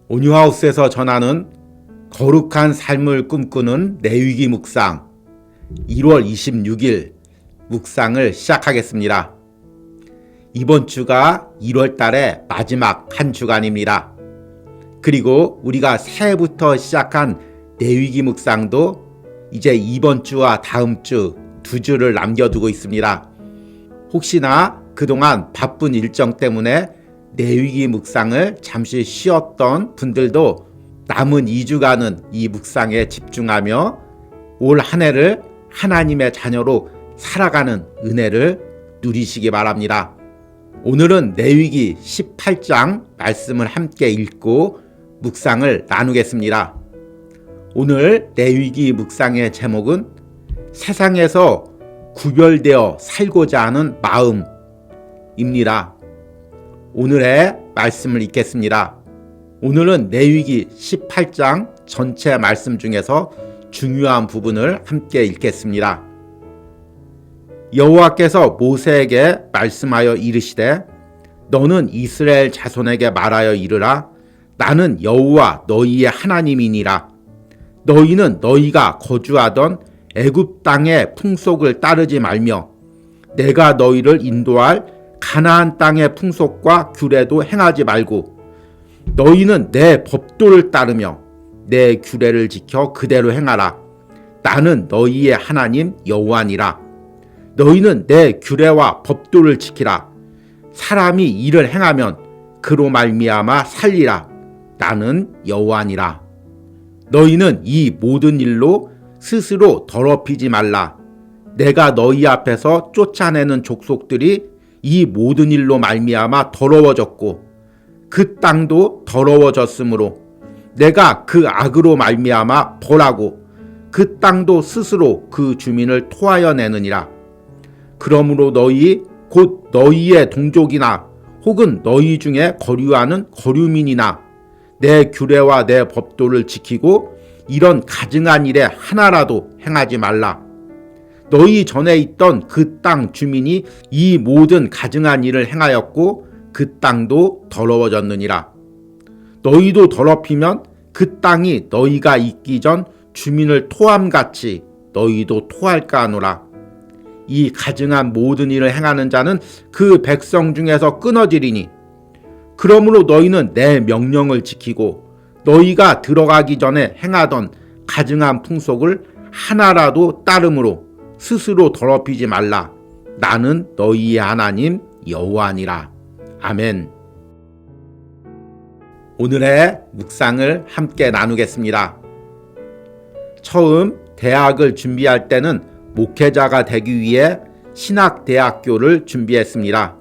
온유하우스에서 전하는 거룩한 삶을 꿈꾸는 레위기 묵상 1월 26일 묵상을 시작하겠습니다. 이번 주가 1월 달의 마지막 한 주간입니다. 그리고 우리가 새해부터 시작한 레위기 묵상도 이제 이번 주와 다음 주 2주를 남겨두고 있습니다. 혹시나 그동안 바쁜 일정 때문에 레위기 묵상을 잠시 쉬었던 분들도 남은 2주간은 이 묵상에 집중하며 올 한 해를 하나님의 자녀로 살아가는 은혜를 누리시기 바랍니다. 오늘은 레위기 18장 말씀을 함께 읽고 묵상을 나누겠습니다. 오늘 레위기 묵상의 제목은 세상에서 구별되어 살고자 하는 마음입니다. 오늘의 말씀을 읽겠습니다. 오늘은 레위기 18장 전체 말씀 중에서 중요한 부분을 함께 읽겠습니다. 여호와께서 모세에게 말씀하여 이르시되 너는 이스라엘 자손에게 말하여 이르라. 나는 여호와 너희의 하나님이니라. 너희는 너희가 거주하던 애굽 땅의 풍속을 따르지 말며 내가 너희를 인도할 가나안 땅의 풍속과 규례도 행하지 말고 너희는 내 법도를 따르며 내 규례를 지켜 그대로 행하라. 나는 너희의 하나님 여호와니라. 너희는 내 규례와 법도를 지키라. 사람이 이를 행하면 그로 말미암아 살리라. 나는 여호와니라. 너희는 이 모든 일로 스스로 더럽히지 말라. 내가 너희 앞에서 쫓아내는 족속들이 이 모든 일로 말미암아 더러워졌고 그 땅도 더러워졌으므로 내가 그 악으로 말미암아 벌하고 그 땅도 스스로 그 주민을 토하여 내느니라. 그러므로 너희 곧 너희의 동족이나 혹은 너희 중에 거류하는 거류민이나 내 규례와 내 법도를 지키고 이런 가증한 일에 하나라도 행하지 말라. 너희 전에 있던 그 땅 주민이 이 모든 가증한 일을 행하였고 그 땅도 더러워졌느니라. 너희도 더럽히면 그 땅이 너희가 있기 전 주민을 토함같이 너희도 토할까 하노라. 이 가증한 모든 일을 행하는 자는 그 백성 중에서 끊어지리니 그러므로 너희는 내 명령을 지키고 너희가 들어가기 전에 행하던 가증한 풍속을 하나라도 따름으로 스스로 더럽히지 말라. 나는 너희의 하나님 여호와니라. 아멘. 오늘의 묵상을 함께 나누겠습니다. 처음 대학을 준비할 때는 목회자가 되기 위해 신학대학교를 준비했습니다.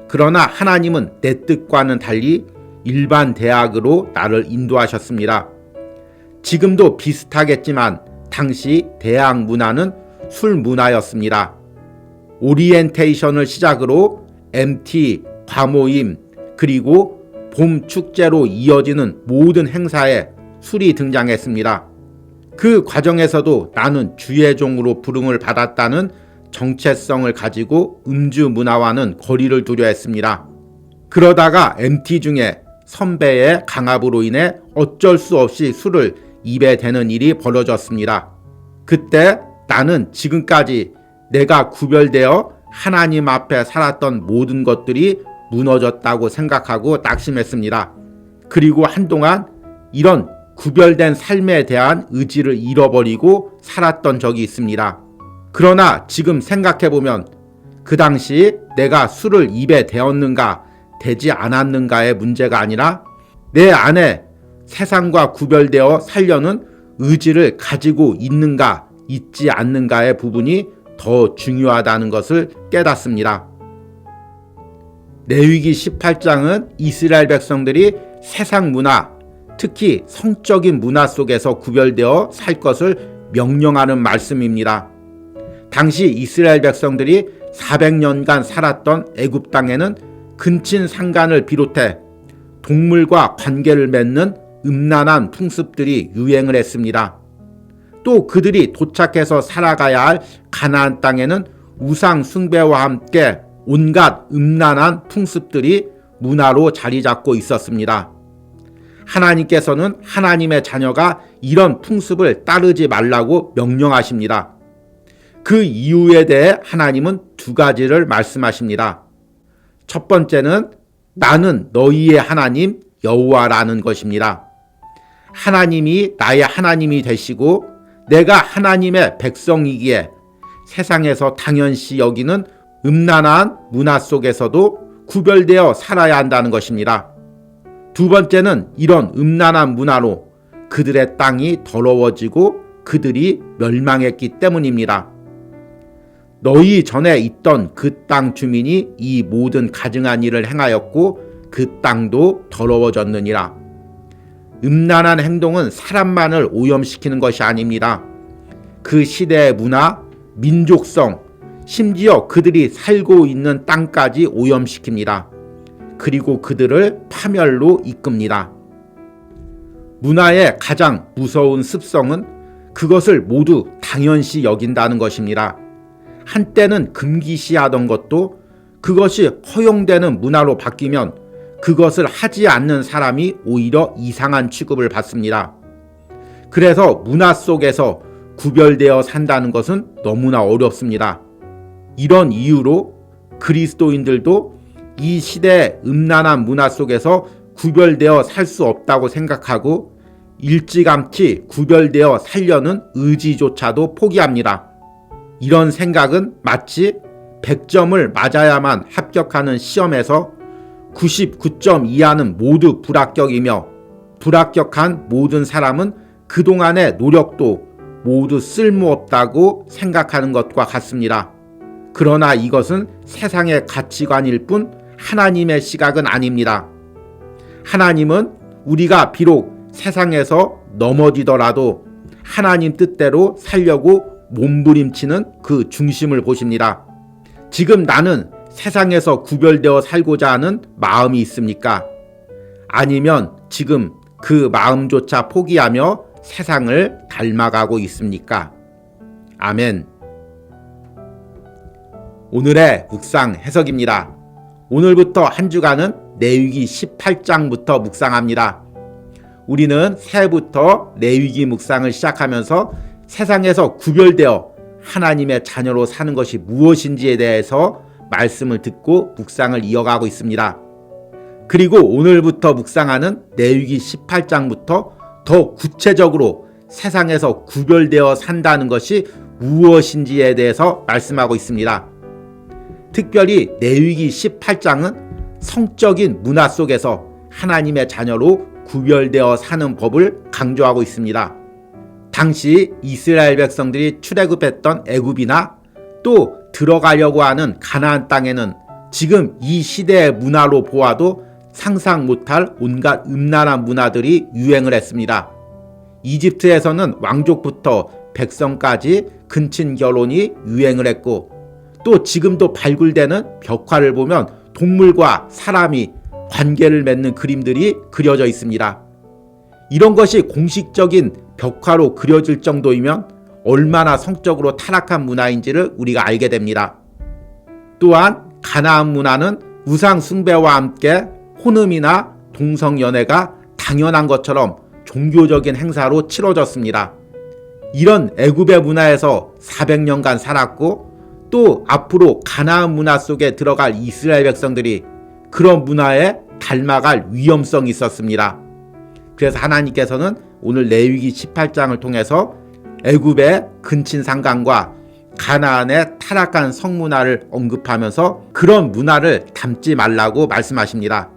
그러나 하나님은 내 뜻과는 달리 일반 대학으로 나를 인도하셨습니다. 지금도 비슷하겠지만 당시 대학 문화는 술 문화였습니다. 오리엔테이션을 시작으로 MT, 과모임, 그리고 봄 축제로 이어지는 모든 행사에 술이 등장했습니다. 그 과정에서도 나는 주의 종으로 부름을 받았다는 정체성을 가지고 음주 문화와는 거리를 두려 했습니다. 그러다가 MT 중에 선배의 강압으로 인해 어쩔 수 없이 술을 입에 대는 일이 벌어졌습니다. 그때 나는 지금까지 내가 구별되어 하나님 앞에 살았던 모든 것들이 무너졌다고 생각하고 낙심했습니다. 그리고 한동안 이런 구별된 삶에 대한 의지를 잃어버리고 살았던 적이 있습니다. 그러나 지금 생각해보면 그 당시 내가 술을 입에 대었는가 대지 않았는가의 문제가 아니라 내 안에 세상과 구별되어 살려는 의지를 가지고 있는가 있지 않는가의 부분이 더 중요하다는 것을 깨닫습니다. 레위기 18장은 이스라엘 백성들이 세상 문화, 특히 성적인 문화 속에서 구별되어 살 것을 명령하는 말씀입니다. 당시 이스라엘 백성들이 400년간 살았던 애굽 땅에는 근친 상간을 비롯해 동물과 관계를 맺는 음란한 풍습들이 유행을 했습니다. 또 그들이 도착해서 살아가야 할 가나안 땅에는 우상 숭배와 함께 온갖 음란한 풍습들이 문화로 자리 잡고 있었습니다. 하나님께서는 하나님의 자녀가 이런 풍습을 따르지 말라고 명령하십니다. 그 이유에 대해 하나님은 두 가지를 말씀하십니다. 첫 번째는 나는 너희의 하나님 여호와라는 것입니다. 하나님이 나의 하나님이 되시고 내가 하나님의 백성이기에 세상에서 당연시 여기는 음란한 문화 속에서도 구별되어 살아야 한다는 것입니다. 두 번째는 이런 음란한 문화로 그들의 땅이 더러워지고 그들이 멸망했기 때문입니다. 너희 전에 있던 그 땅 주민이 이 모든 가증한 일을 행하였고 그 땅도 더러워졌느니라. 음란한 행동은 사람만을 오염시키는 것이 아닙니다. 그 시대의 문화, 민족성, 심지어 그들이 살고 있는 땅까지 오염시킵니다. 그리고 그들을 파멸로 이끕니다. 문화의 가장 무서운 습성은 그것을 모두 당연시 여긴다는 것입니다. 한때는 금기시하던 것도 그것이 허용되는 문화로 바뀌면 그것을 하지 않는 사람이 오히려 이상한 취급을 받습니다. 그래서 문화 속에서 구별되어 산다는 것은 너무나 어렵습니다. 이런 이유로 그리스도인들도 이 시대의 음란한 문화 속에서 구별되어 살 수 없다고 생각하고 일찌감치 구별되어 살려는 의지조차도 포기합니다. 이런 생각은 마치 100점을 맞아야만 합격하는 시험에서 99점 이하는 모두 불합격이며 불합격한 모든 사람은 그동안의 노력도 모두 쓸모없다고 생각하는 것과 같습니다. 그러나 이것은 세상의 가치관일 뿐 하나님의 시각은 아닙니다. 하나님은 우리가 비록 세상에서 넘어지더라도 하나님 뜻대로 살려고 몸부림치는 그 중심을 보십니다. 지금 나는 세상에서 구별되어 살고자 하는 마음이 있습니까? 아니면 지금 그 마음조차 포기하며 세상을 닮아가고 있습니까? 아멘. 오늘의 묵상 해석입니다. 오늘부터 한 주간은 레위기 18장부터 묵상합니다. 우리는 새해부터 레위기 묵상을 시작하면서 세상에서 구별되어 하나님의 자녀로 사는 것이 무엇인지에 대해서 말씀을 듣고 묵상을 이어가고 있습니다. 그리고 오늘부터 묵상하는 레위기 18장부터 더 구체적으로 세상에서 구별되어 산다는 것이 무엇인지에 대해서 말씀하고 있습니다. 특별히 레위기 18장은 성적인 문화 속에서 하나님의 자녀로 구별되어 사는 법을 강조하고 있습니다. 당시 이스라엘 백성들이 출애굽했던 애굽이나 또 들어가려고 하는 가나안 땅에는 지금 이 시대의 문화로 보아도 상상 못할 온갖 음란한 문화들이 유행을 했습니다. 이집트에서는 왕족부터 백성까지 근친 결혼이 유행을 했고 또 지금도 발굴되는 벽화를 보면 동물과 사람이 관계를 맺는 그림들이 그려져 있습니다. 이런 것이 공식적인 벽화로 그려질 정도이면 얼마나 성적으로 타락한 문화인지를 우리가 알게 됩니다. 또한 가나안 문화는 우상 숭배와 함께 혼음이나 동성연애가 당연한 것처럼 종교적인 행사로 치러졌습니다. 이런 애굽의 문화에서 400년간 살았고 또 앞으로 가나안 문화 속에 들어갈 이스라엘 백성들이 그런 문화에 닮아갈 위험성이 있었습니다. 그래서 하나님께서는 오늘 레위기 18장을 통해서 애굽의 근친상간과 가나안의 타락한 성문화를 언급하면서 그런 문화를 담지 말라고 말씀하십니다.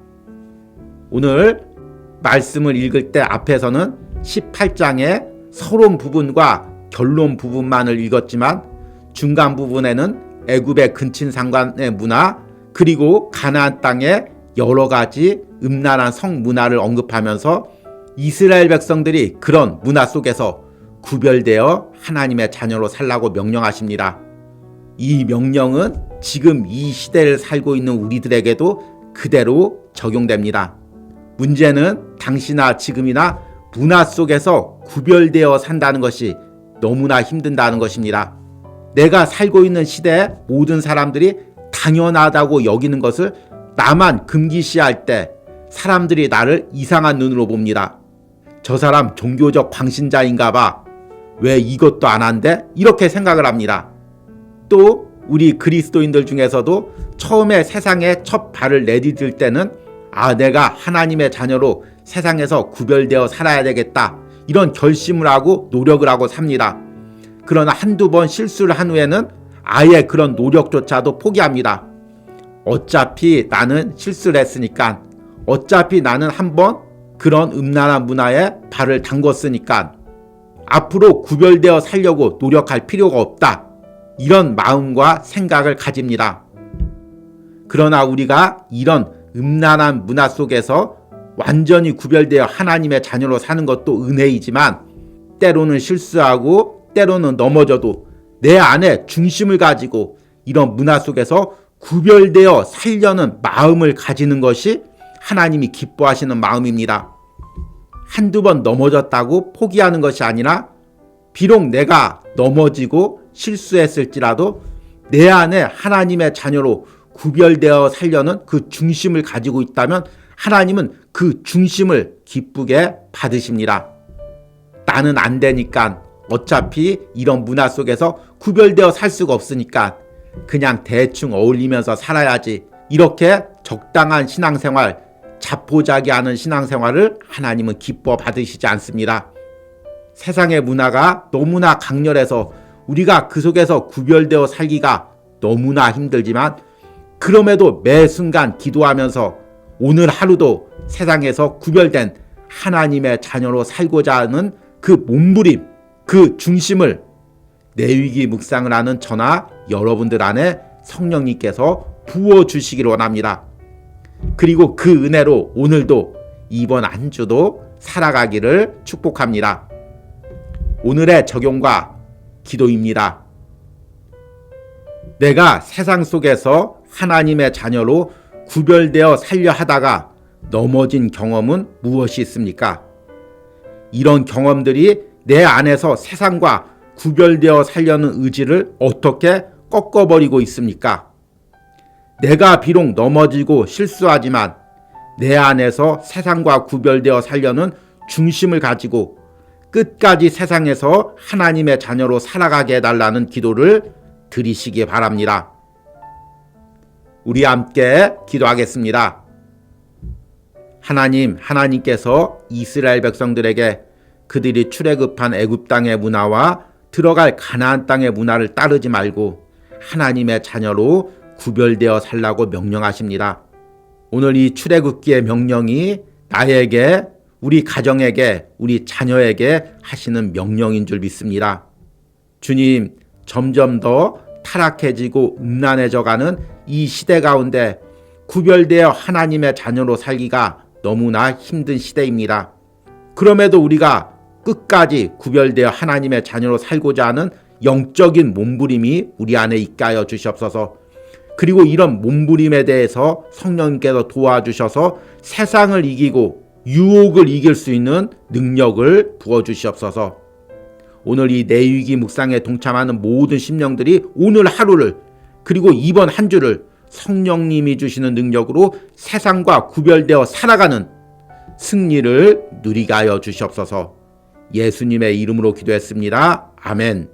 오늘 말씀을 읽을 때 앞에서는 18장의 서론 부분과 결론 부분만을 읽었지만 중간 부분에는 애굽의 근친상간의 문화 그리고 가나안 땅의 여러 가지 음란한 성문화를 언급하면서 이스라엘 백성들이 그런 문화 속에서 구별되어 하나님의 자녀로 살라고 명령하십니다. 이 명령은 지금 이 시대를 살고 있는 우리들에게도 그대로 적용됩니다. 문제는 당시나 지금이나 문화 속에서 구별되어 산다는 것이 너무나 힘든다는 것입니다. 내가 살고 있는 시대에 모든 사람들이 당연하다고 여기는 것을 나만 금기시할 때 사람들이 나를 이상한 눈으로 봅니다. 저 사람 종교적 광신자인가 봐. 왜 이것도 안 한대? 이렇게 생각을 합니다. 또 우리 그리스도인들 중에서도 처음에 세상에 첫 발을 내디딜 때는 내가 하나님의 자녀로 세상에서 구별되어 살아야 되겠다. 이런 결심을 하고 노력을 하고 삽니다. 그러나 한두 번 실수를 한 후에는 아예 그런 노력조차도 포기합니다. 어차피 나는 실수를 했으니까, 어차피 나는 한번 그런 음란한 문화에 발을 담궜으니까 앞으로 구별되어 살려고 노력할 필요가 없다. 이런 마음과 생각을 가집니다. 그러나 우리가 이런 음란한 문화 속에서 완전히 구별되어 하나님의 자녀로 사는 것도 은혜이지만 때로는 실수하고 때로는 넘어져도 내 안에 중심을 가지고 이런 문화 속에서 구별되어 살려는 마음을 가지는 것이 하나님이 기뻐하시는 마음입니다. 한두 번 넘어졌다고 포기하는 것이 아니라 비록 내가 넘어지고 실수했을지라도 내 안에 하나님의 자녀로 구별되어 살려는 그 중심을 가지고 있다면 하나님은 그 중심을 기쁘게 받으십니다. 나는 안 되니까, 어차피 이런 문화 속에서 구별되어 살 수가 없으니까 그냥 대충 어울리면서 살아야지. 이렇게 적당한 신앙생활, 자포자기하는 신앙생활을 하나님은 기뻐 받으시지 않습니다. 세상의 문화가 너무나 강렬해서 우리가 그 속에서 구별되어 살기가 너무나 힘들지만 그럼에도 매 순간 기도하면서 오늘 하루도 세상에서 구별된 하나님의 자녀로 살고자 하는 그 몸부림, 그 중심을 내위기 묵상을 하는 저나 여러분들 안에 성령님께서 부어주시기를 원합니다. 그리고 그 은혜로 오늘도 이번 한 주도 살아가기를 축복합니다. 오늘의 적용과 기도입니다. 내가 세상 속에서 하나님의 자녀로 구별되어 살려 하다가 넘어진 경험은 무엇이 있습니까? 이런 경험들이 내 안에서 세상과 구별되어 살려는 의지를 어떻게 꺾어버리고 있습니까? 내가 비록 넘어지고 실수하지만 내 안에서 세상과 구별되어 살려는 중심을 가지고 끝까지 세상에서 하나님의 자녀로 살아가게 해달라는 기도를 드리시기 바랍니다. 우리 함께 기도하겠습니다. 하나님께서 이스라엘 백성들에게 그들이 출애굽한 애굽 땅의 문화와 들어갈 가나안 땅의 문화를 따르지 말고 하나님의 자녀로 구별되어 살라고 명령하십니다. 오늘 이 출애굽기의 명령이 나에게, 우리 가정에게, 우리 자녀에게 하시는 명령인 줄 믿습니다. 주님, 점점 더 타락해지고 음란해져가는 이 시대 가운데 구별되어 하나님의 자녀로 살기가 너무나 힘든 시대입니다. 그럼에도 우리가 끝까지 구별되어 하나님의 자녀로 살고자 하는 영적인 몸부림이 우리 안에 있게 하여 주시옵소서. 그리고 이런 몸부림에 대해서 성령님께서 도와주셔서 세상을 이기고 유혹을 이길 수 있는 능력을 부어주시옵소서. 오늘 이 내위기 묵상에 동참하는 모든 심령들이 오늘 하루를, 그리고 이번 한 주를 성령님이 주시는 능력으로 세상과 구별되어 살아가는 승리를 누리게 하여 주시옵소서. 예수님의 이름으로 기도했습니다. 아멘.